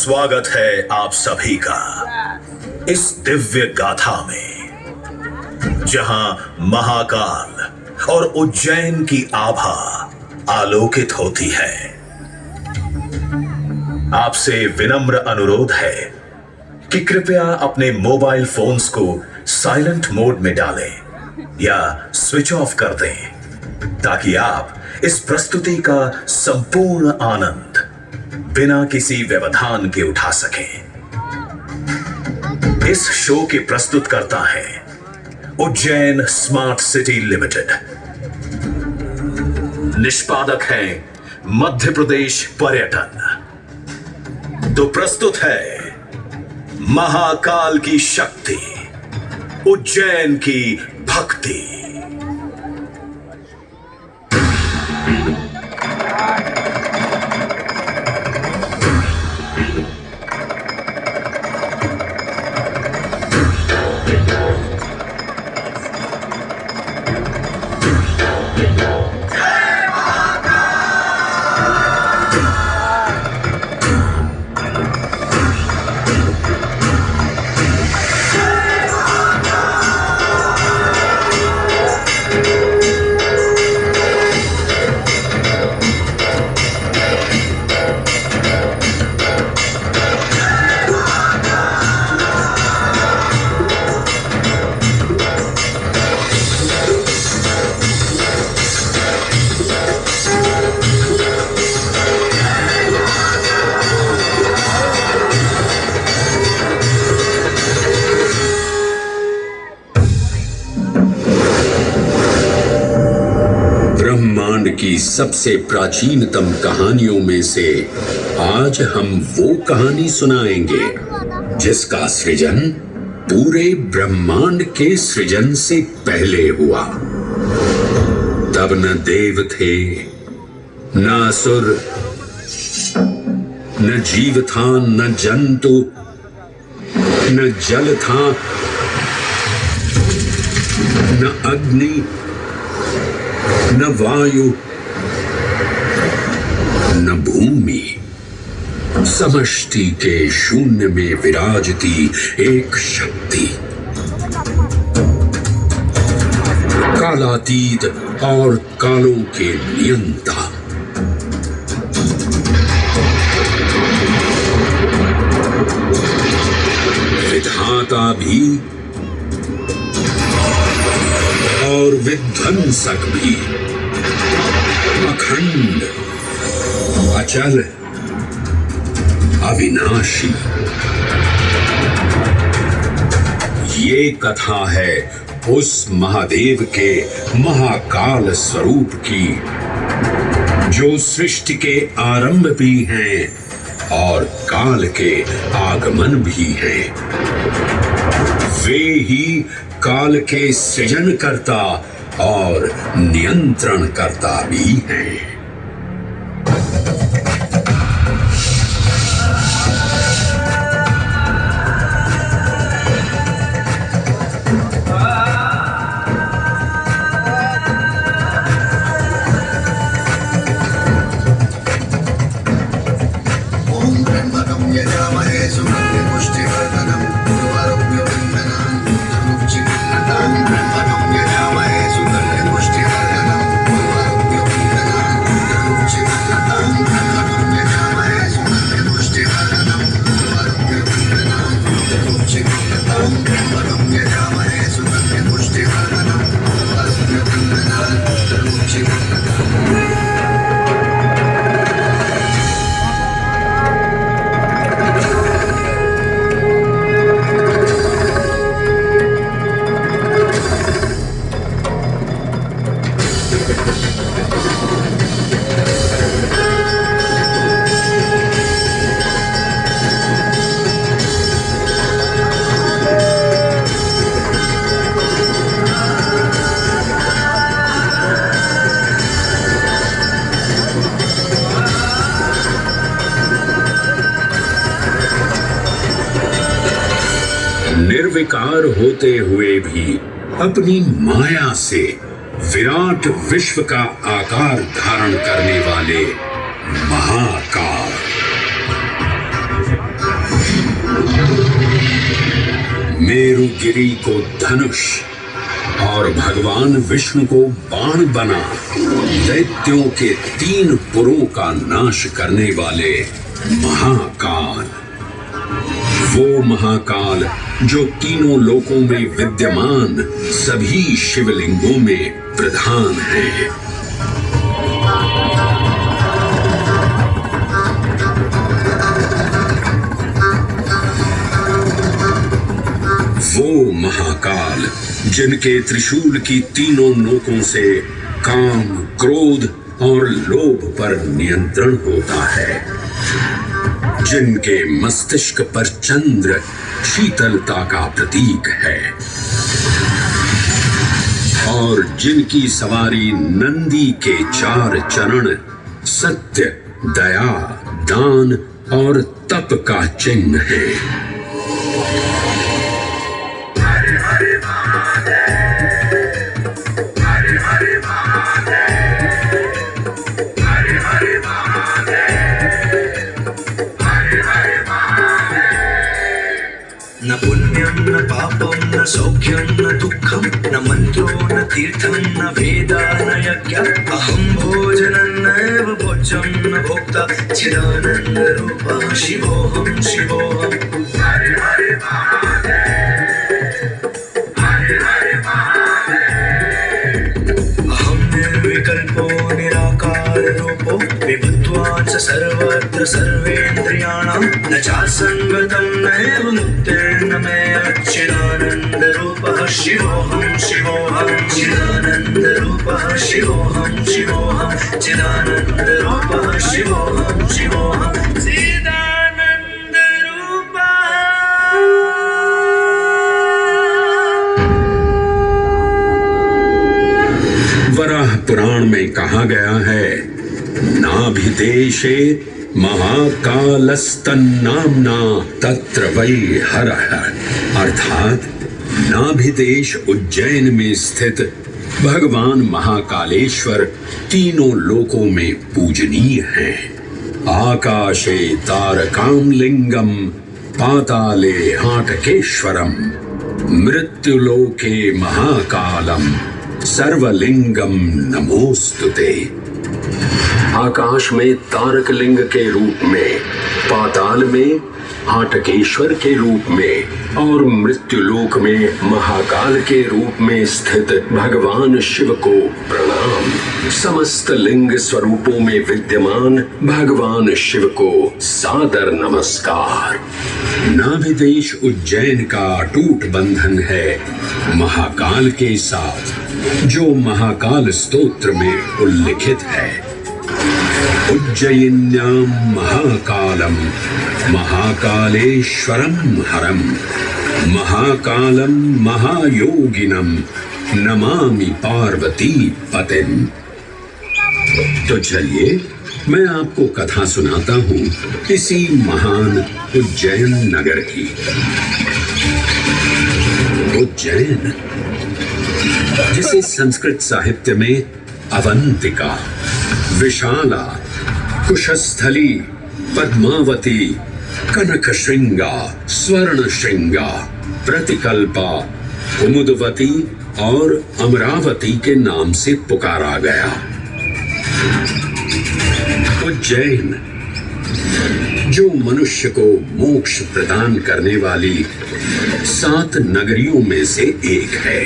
स्वागत है आप सभी का इस दिव्य गाथा में, जहां महाकाल और उज्जैन की आभा आलोकित होती है। आपसे विनम्र अनुरोध है कि कृपया अपने मोबाइल फोन्स को साइलेंट मोड में डालें या स्विच ऑफ कर दें, ताकि आप इस प्रस्तुति का संपूर्ण आनंद बिना किसी व्यवधान के उठा सकें। इस शो के प्रस्तुतकर्ता हैं उज्जैन स्मार्ट सिटी लिमिटेड। निष्पादक हैं मध्य प्रदेश पर्यटन। तो प्रस्तुत है महाकाल की शक्ति, उज्जैन की भक्ति। ब्रह्मांड की सबसे प्राचीनतम कहानियों में से आज हम वो कहानी सुनाएंगे जिसका सृजन पूरे ब्रह्मांड के सृजन से पहले हुआ। तब न देव थे, न असुर, न जीव था, न जंतु, न जल था, न अग्नि, न वायु, न भूमि। समष्टि के शून्य में विराजती एक शक्ति, कालातीत और कालों के नियंता। विधाता भी और विध्वंसक भी, अखंड, अचल, अविनाशी। ये कथा है उस महादेव के महाकाल स्वरूप की, जो सृष्टि के आरंभ भी हैं और काल के आगमन भी हैं। वे ही काल के सृजनकर्ता और नियंत्रण करता भी हैं। निर्विकार होते हुए भी अपनी माया से विराट विश्व का आकार धारण करने वाले महाकाल। मेरुगिरी को धनुष और भगवान विष्णु को बाण बना दैत्यों के 3 पुरों का नाश करने वाले महाकाल। वो महाकाल जो तीनों लोकों में विद्यमान सभी शिवलिंगों में प्रधान है। वो महाकाल जिनके त्रिशूल की तीनों नोकों से काम, क्रोध और लोभ पर नियंत्रण होता है, जिनके मस्तिष्क पर चंद्र शीतलता का प्रतीक है और जिनकी सवारी नंदी के 4 चरण सत्य, दया, दान और तप का चिन्ह है। न पुण्यं न पापं न सौख्यं न दुःखं न मन्त्रो न तीर्थं न वेदा न यज्ञः अहं भोजनं नैव भोज्यं न भोक्ता चिदानन्दरूपः शिवोऽहं शिवोऽहम्। हरे हरे अहं निर्विकल्पो निराकार रूपो विभुत्वा च सर्वत्र सर्वेन्द्रियाणां न चासङ्गतं नैव मुक्तिर्न मे चिदानन्दरूपः शिवोऽहं शिवोऽहं चिदानन्दरूपः शिवोऽहं शिवोऽहं चिदानन्दरूपः शिवोऽहं शिवोऽहं वराह पुराण में कहा गया है, नाभिदेशे महाकालस्तन्नाम्ना तत्र वै हरः, अर्थात नाभिदेश उज्जैन में स्थित भगवान महाकालेश्वर तीनों लोकों में पूजनीय हैं। आकाशे तारकाम लिंगम पाताले हाटकेश्वरम मृत्युलोके महाकालम सर्वलिंगम नमोस्तुते। आकाश में तारक लिंग के रूप में, पाताल में हाटकेश्वर के रूप में और मृत्युलोक में महाकाल के रूप में स्थित भगवान शिव को प्रणाम। समस्त लिंग स्वरूपों में विद्यमान भगवान शिव को सादर नमस्कार। नाभिदेश उज्जैन का अटूट बंधन है महाकाल के साथ, जो महाकाल स्तोत्र में उल्लिखित है। उज्जयिन्यां महाकालम महाकालेश्वरम हरम महाकालम महायोगिनम नमामि पार्वती पतिम। तो चलिए मैं आपको कथा सुनाता हूँ इसी महान उज्जैन नगर की। उज्जैन, जिसे संस्कृत साहित्य में अवंतिका, विशाला, कुशस्थली, पद्मावती, कनकश्रृंगा, स्वर्णश्रृंगा, प्रतिकल्पा, कुमुदवती और अमरावती के नाम से पुकारा गया। उज्जैन, जो मनुष्य को मोक्ष प्रदान करने वाली 7 नगरियों में से एक है।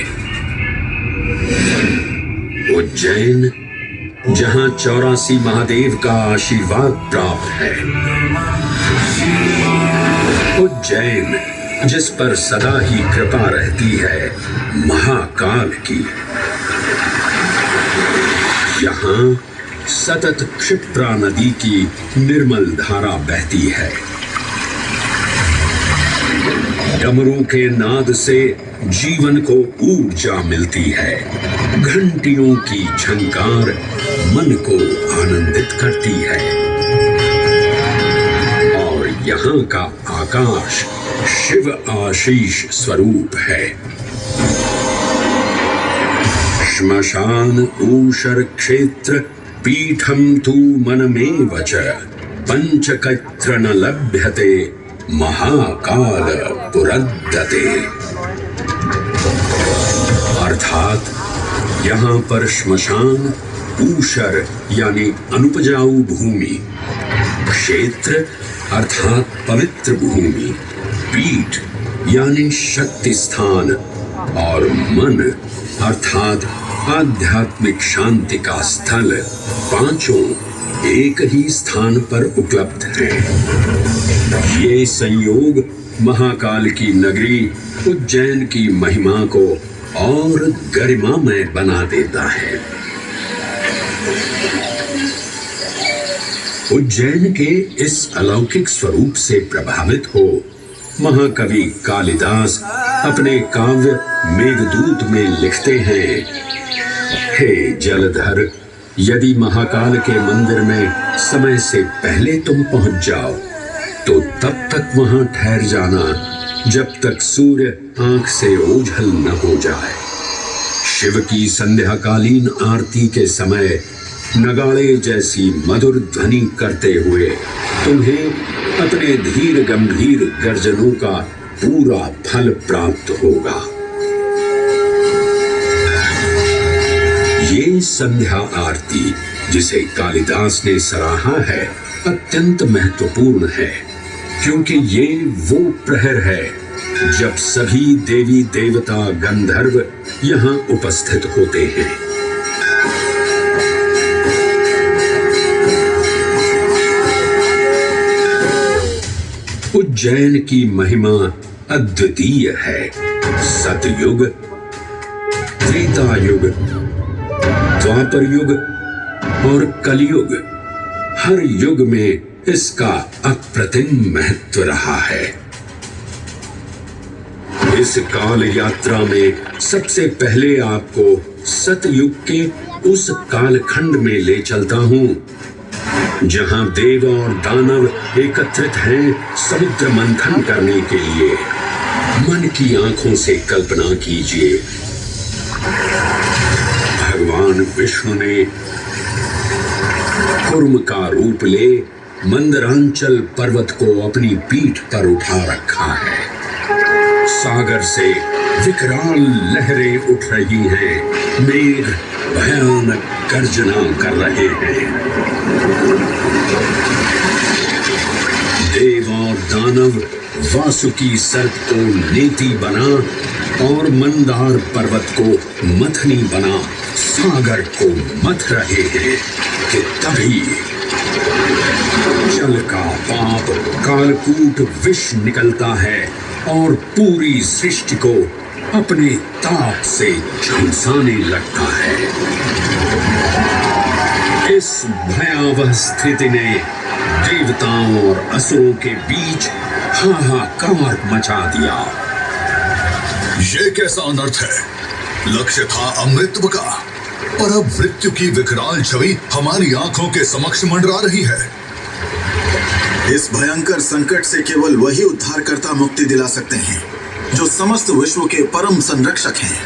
उज्जैन, जहां 84 महादेव का आशीर्वाद प्राप्त है। उज्जैन, जिस पर सदा ही कृपा रहती है महाकाल की। यहाँ सतत क्षिप्रा नदी की निर्मल धारा बहती है। डमरू के नाद से जीवन को ऊर्जा मिलती है। घंटियों की झंकार मन को आनंदित करती है और यहाँ का आकाश शिव आशीष स्वरूप है। श्मशान ऊषर क्षेत्र पीठम तु मनमेव च पंचकत्र न लभ्यते महाकाल पुरद्दते। यहाँ पर श्मशान, ऊषर यानी अनुपजाऊ भूमि, क्षेत्र अर्थात पवित्र भूमि, पीठ यानी शक्ति स्थान और मन अर्थात आध्यात्मिक शांति का स्थल पांचों एक ही स्थान पर उपलब्ध हैं। ये संयोग महाकाल की नगरी उज्जैन की महिमा को और गरिमामय बना देता है। उज्जैन के इस अलौकिक स्वरूप से प्रभावित हो महाकवि कालिदास अपने काव्य मेघदूत में लिखते हैं, हे जलधर, यदि महाकाल के मंदिर में समय से पहले तुम पहुंच जाओ तो तब तक वहां ठहर जाना जब तक सूर्य आंख से ओझल न हो जाए। शिव की संध्याकालीन आरती के समय नगाड़े जैसी मधुर ध्वनि करते हुए तुम्हें अपने धीर गंभीर गर्जनों का पूरा फल प्राप्त होगा। ये संध्या आरती जिसे कालिदास ने सराहा है अत्यंत महत्वपूर्ण है, क्योंकि ये वो प्रहर है जब सभी देवी देवता गंधर्व यहाँ उपस्थित होते हैं। उज्जैन की महिमा अद्वितीय है। सतयुग, त्रेता युग, द्वापर युग और कलयुग, हर युग में इसका अप्रतिम महत्व रहा है। इस काल यात्रा में सबसे पहले आपको सतयुग के उस कालखंड में ले चलता हूं जहां देव और दानव एकत्रित हैं समुद्र मंथन करने के लिए। मन की आंखों से कल्पना कीजिए, भगवान विष्णु ने कूर्म का रूप ले मंदरांचल पर्वत को अपनी पीठ पर उठा रखा है। सागर से विकराल लहरें उठ रही हैं, मेघ भयानक गर्जना कर रहे हैं। देव और दानव वासुकी सर्प को नेति बना और मंदार पर्वत को मथनी बना सागर को मथ रहे हैं कि तभी जल का पाप कालकूट विष निकलता है और पूरी सृष्टि को अपने ताप से झुलसाने लगता है। इस भयावह स्थिति ने देवताओं और असुरों के बीच हाहाकार मचा दिया। ये कैसा अनर्थ है? लक्ष्य था अमृतत्व का, पर अब मृत्यु की विकराल छवि हमारी आंखों के समक्ष मंडरा रही है। इस भयंकर संकट से केवल वही उद्धारकर्ता मुक्ति दिला सकते हैं जो समस्त विश्व के परम संरक्षक हैं।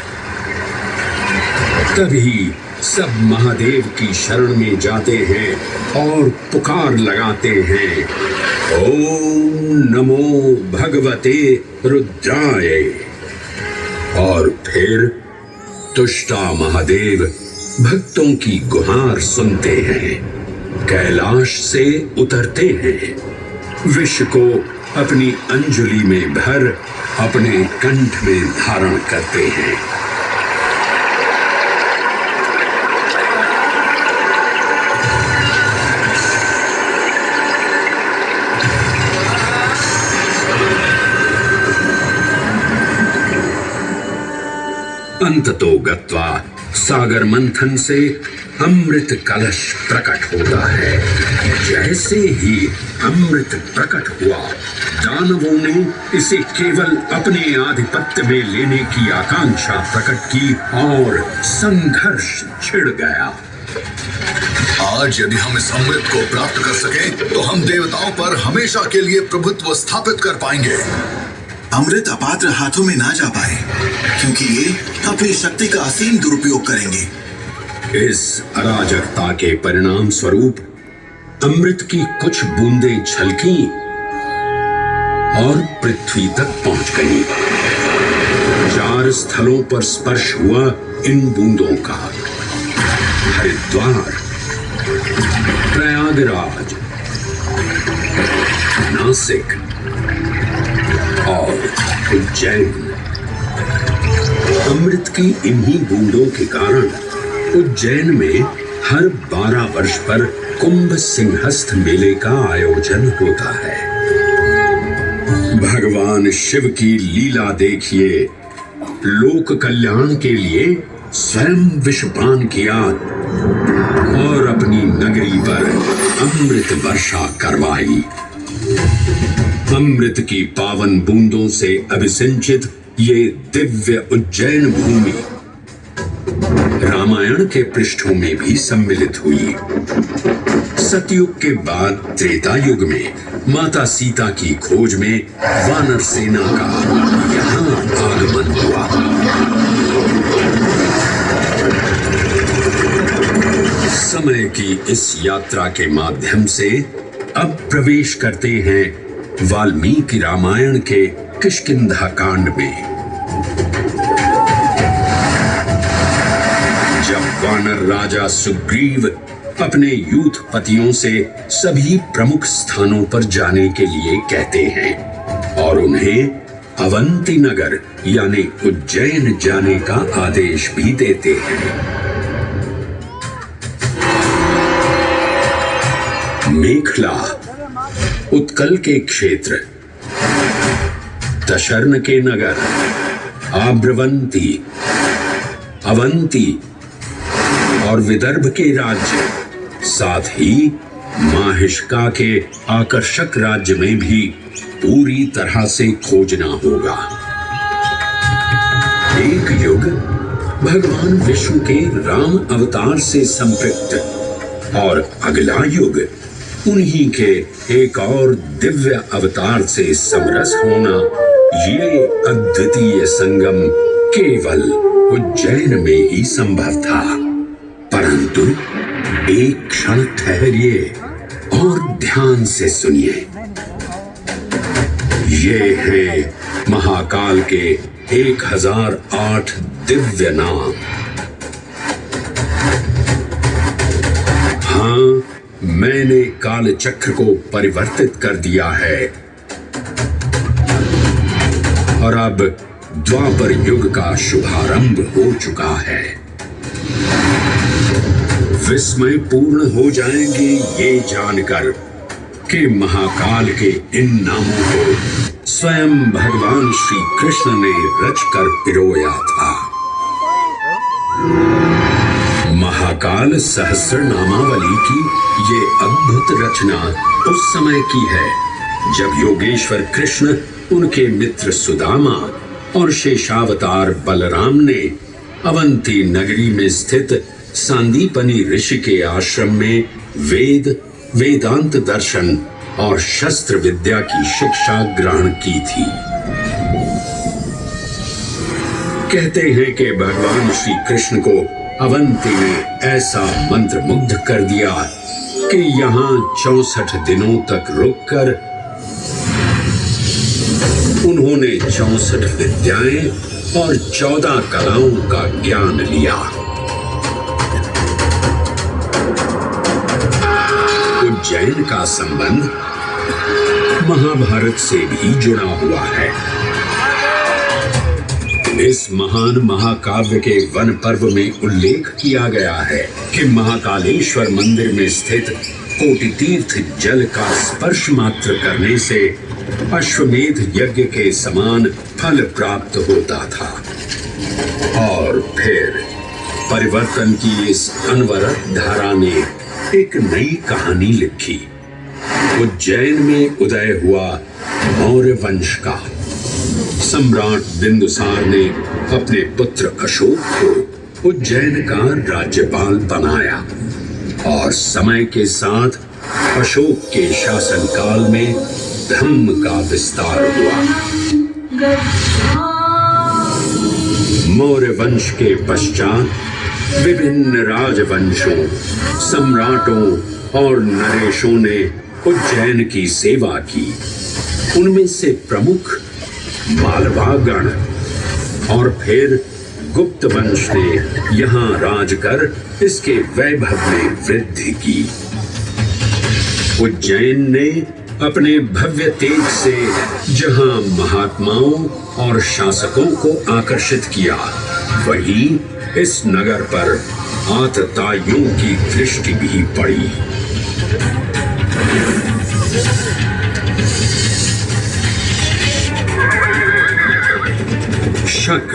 तभी सब महादेव की शरण में जाते हैं और पुकार लगाते हैं, ओम नमो भगवते रुद्राय। और फिर तुष्टा महादेव भक्तों की गुहार सुनते हैं, कैलाश से उतरते हैं, विष को अपनी अंजुलि में भर अपने कंठ में धारण करते हैं। अंततो गत्वा सागर मंथन से अमृत कलश प्रकट होता है। जैसे ही अमृत प्रकट हुआ, दानवों ने इसे केवल अपने आधिपत्य में लेने की आकांक्षा प्रकट की और संघर्ष छिड़ गया। आज यदि हम इस अमृत को प्राप्त कर सकें, तो हम देवताओं पर हमेशा के लिए प्रभुत्व स्थापित कर पाएंगे। अमृत अपात्र हाथों में ना जा पाए, क्योंकि ये अपनी शक्ति का असीम दुरुपयोग करेंगे। इस अराजकता के परिणाम स्वरूप अमृत की कुछ बूंदें छलकी और पृथ्वी तक पहुंच गई। 4 स्थलों पर स्पर्श हुआ इन बूंदों का। हरिद्वार, प्रयागराज, नासिक और उज्जैन। अमृत की इन्हीं बूंदों के कारण उज्जैन में हर 12 वर्ष पर कुंभ सिंहस्थ मेले का आयोजन होता है। भगवान शिव की लीला देखिए, लोक कल्याण के लिए स्वयं विषपान किया और अपनी नगरी पर अमृत वर्षा करवाई। अमृत की पावन बूंदों से अभिसिंचित ये दिव्य उज्जैन भूमि रामायण के पृष्ठों में भी सम्मिलित हुई। सतयुग के बाद त्रेता युग में माता सीता की खोज में वानर सेना का यहाँ आगमन हुआ। समय की इस यात्रा के माध्यम से अब प्रवेश करते हैं वाल्मीकि रामायण के किष्किंधा कांड में। जब वानर राजा सुग्रीव अपने यूथपतियों से सभी प्रमुख स्थानों पर जाने के लिए कहते हैं और उन्हें अवंती नगर यानी उज्जैन जाने का आदेश भी देते हैं। मेखला उत्कल के क्षेत्र, दशर्ण के नगर, आब्रवंती, अवंती और विदर्भ के राज्य, साथ ही माहिष्का के आकर्षक राज्य में भी पूरी तरह से खोजना होगा। एक युग भगवान विष्णु के राम अवतार से संपृक्त और अगला युग उन्हीं के एक और दिव्य अवतार से समरस होना, ये अद्वितीय संगम केवल उज्जैन में ही संभव था। परंतु एक क्षण ठहरिए और ध्यान से सुनिए। ये है महाकाल के 1008 दिव्य नाम। हाँ, मैंने काल चक्र को परिवर्तित कर दिया है और अब द्वापर युग का शुभारंभ हो चुका है। विस्मय पूर्ण हो जाएंगे ये जानकर कि महाकाल के इन नामों को स्वयं भगवान श्री कृष्ण ने रचकर पिरोया था। महाकाल सहस्र नामावली की ये अद्भुत रचना उस समय की है जब योगेश्वर कृष्ण, उनके मित्र सुदामा और शेषावतार बलराम ने अवंती नगरी में स्थित सांदीपनी ऋषि के आश्रम में वेद, वेदांत दर्शन और शस्त्र विद्या की शिक्षा ग्रहण की थी। कहते हैं कि भगवान श्री कृष्ण को अवंती ने ऐसा मंत्र मुग्ध कर दिया कि यहाँ 64 दिनों तक रुककर उन्होंने 64 विद्याएं और 14 कलाओं का ज्ञान लिया। उज्जैन का संबंध महाभारत से भी जुड़ा हुआ है। इस महान महाकाव्य के वन पर्व में उल्लेख किया गया है कि महाकालेश्वर मंदिर में स्थित कोटि तीर्थ जल का स्पर्श मात्र करने से अश्वमेध यज्ञ के समान फल प्राप्त होता था। और फिर परिवर्तन की इस अनवरत धारा ने एक नई कहानी लिखी। उज्जैन में उदय हुआ मौर्य वंश का। सम्राट बिंदुसार ने अपने पुत्र अशोक को उज्जैन का राज्यपाल बनाया और समय के साथ अशोक के शासनकाल में धम्म का विस्तार हुआ। मौर्य वंश के पश्चात विभिन्न राजवंशों, सम्राटों और नरेशों ने उज्जैन की सेवा की। उनमें से प्रमुख मालवा गण, और फिर गुप्त वंश ने यहाँ राज कर इसके वैभव में वृद्धि की। उज्जैन ने अपने भव्य तेज से जहां महात्माओं और शासकों को आकर्षित किया, वहीं इस नगर पर आतताइयों की दृष्टि भी पड़ी। शक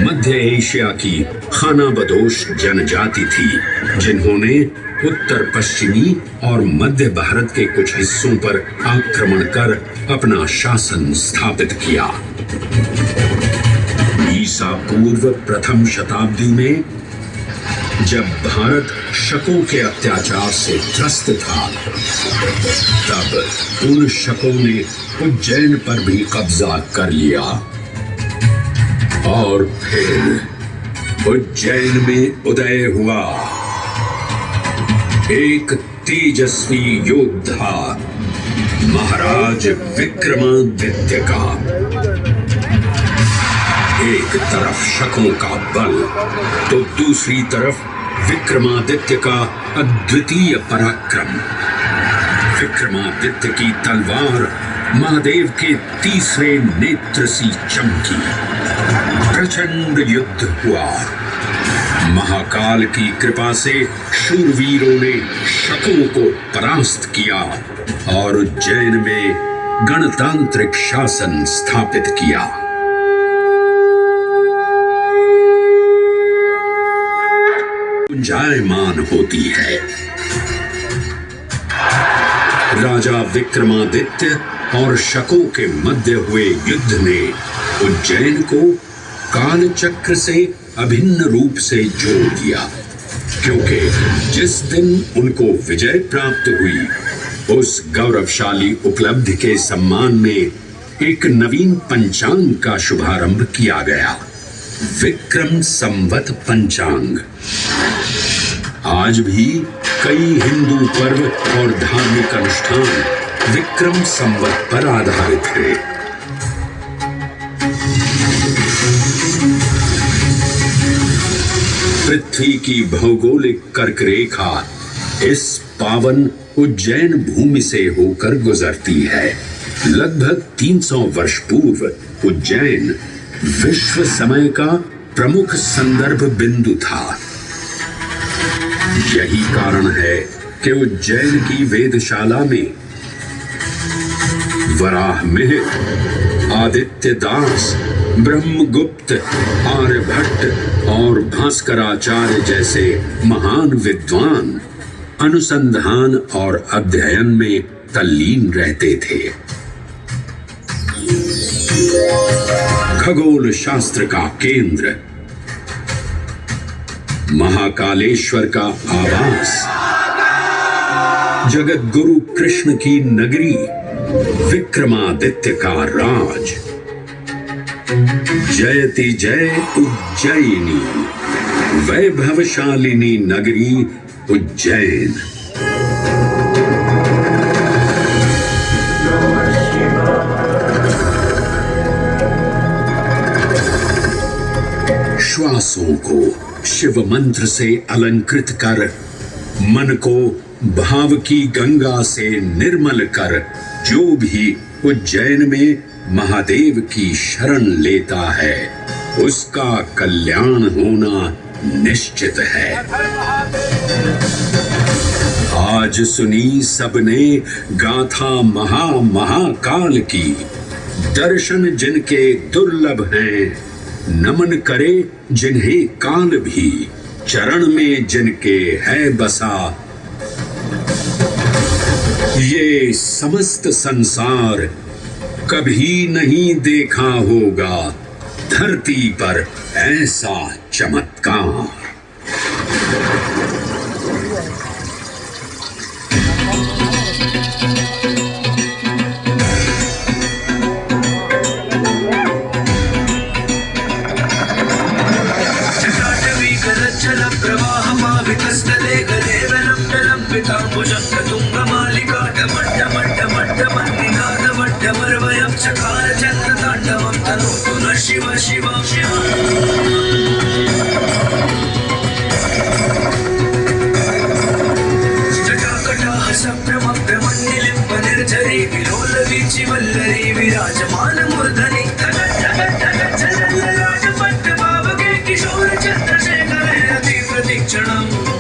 मध्य एशिया की खानाबदोश जनजाति थी, जिन्होंने उत्तर पश्चिमी और मध्य भारत के कुछ हिस्सों पर आक्रमण कर अपना शासन स्थापित किया। ईसा पूर्व प्रथम शताब्दी में जब भारत शकों के अत्याचार से त्रस्त था, तब उन शकों ने उज्जैन पर भी कब्जा कर लिया और फिर उज्जैन में उदय हुआ एक तेजस्वी योद्धा, महाराज विक्रमादित्य का। एक तरफ शकों का बल तो दूसरी तरफ विक्रमादित्य का अद्वितीय पराक्रम। विक्रमादित्य की तलवार महादेव के तीसरे नेत्र सी चमकी। प्रचंड युद्ध हुआ। महाकाल की कृपा से शूरवीरों ने शकों को परास्त किया और उज्जैन में गणतांत्रिक शासन स्थापित किया। गुंजायमान होती है। राजा विक्रमादित्य और शकों के मध्य हुए युद्ध ने उज्जैन को काल चक्र से अभिन्न रूप से जोड़ दिया, क्योंकि जिस दिन उनको विजय प्राप्त हुई, उस गौरवशाली उपलब्धि के सम्मान में एक नवीन पंचांग का शुभारंभ किया गया, विक्रम संवत पंचांग। आज भी कई हिंदू पर्व और धार्मिक अनुष्ठान विक्रम संवत पर आधारित हैं। पृथ्वी की भौगोलिक कर्क रेखा इस पावन उज्जैन भूमि से होकर गुजरती है। लगभग 300 वर्ष पूर्व उज्जैन विश्व समय का प्रमुख संदर्भ बिंदु था। यही कारण है कि उज्जैन की वेदशाला में वराहमिहिर, आदित्य दास, ब्रह्मगुप्त, आर्यभट्ट और भास्कराचार्य जैसे महान विद्वान अनुसंधान और अध्ययन में तल्लीन रहते थे। खगोल शास्त्र का केंद्र, महाकालेश्वर का आवास, जगत गुरु कृष्ण की नगरी, विक्रमादित्य का राज। जयति जय उज्जैनी, वैभवशालिनी नगरी उज्जैन। श्वासों को शिव मंत्र से अलंकृत कर, मन को भाव की गंगा से निर्मल कर, जो भी उज्जैन में महादेव की शरण लेता है, उसका कल्याण होना निश्चित है। आज सुनी सबने गाथा महाकाल की, दर्शन जिनके दुर्लभ हैं, नमन करे जिन्हें काल भी, चरण में जिनके है बसा। ये समस्त संसार कभी नहीं देखा होगा धरती पर ऐसा चमत्कार। जल प्रवाहमावितस्थले गलेवलम्बिताम्बुजङ्गतुङ्गमालिकाटमट्टमट्टमट्टमन्निनादमट्टमर्वयं चकार चक्रताण्डवं तनोतु न शिव शिव शिव क्षणम्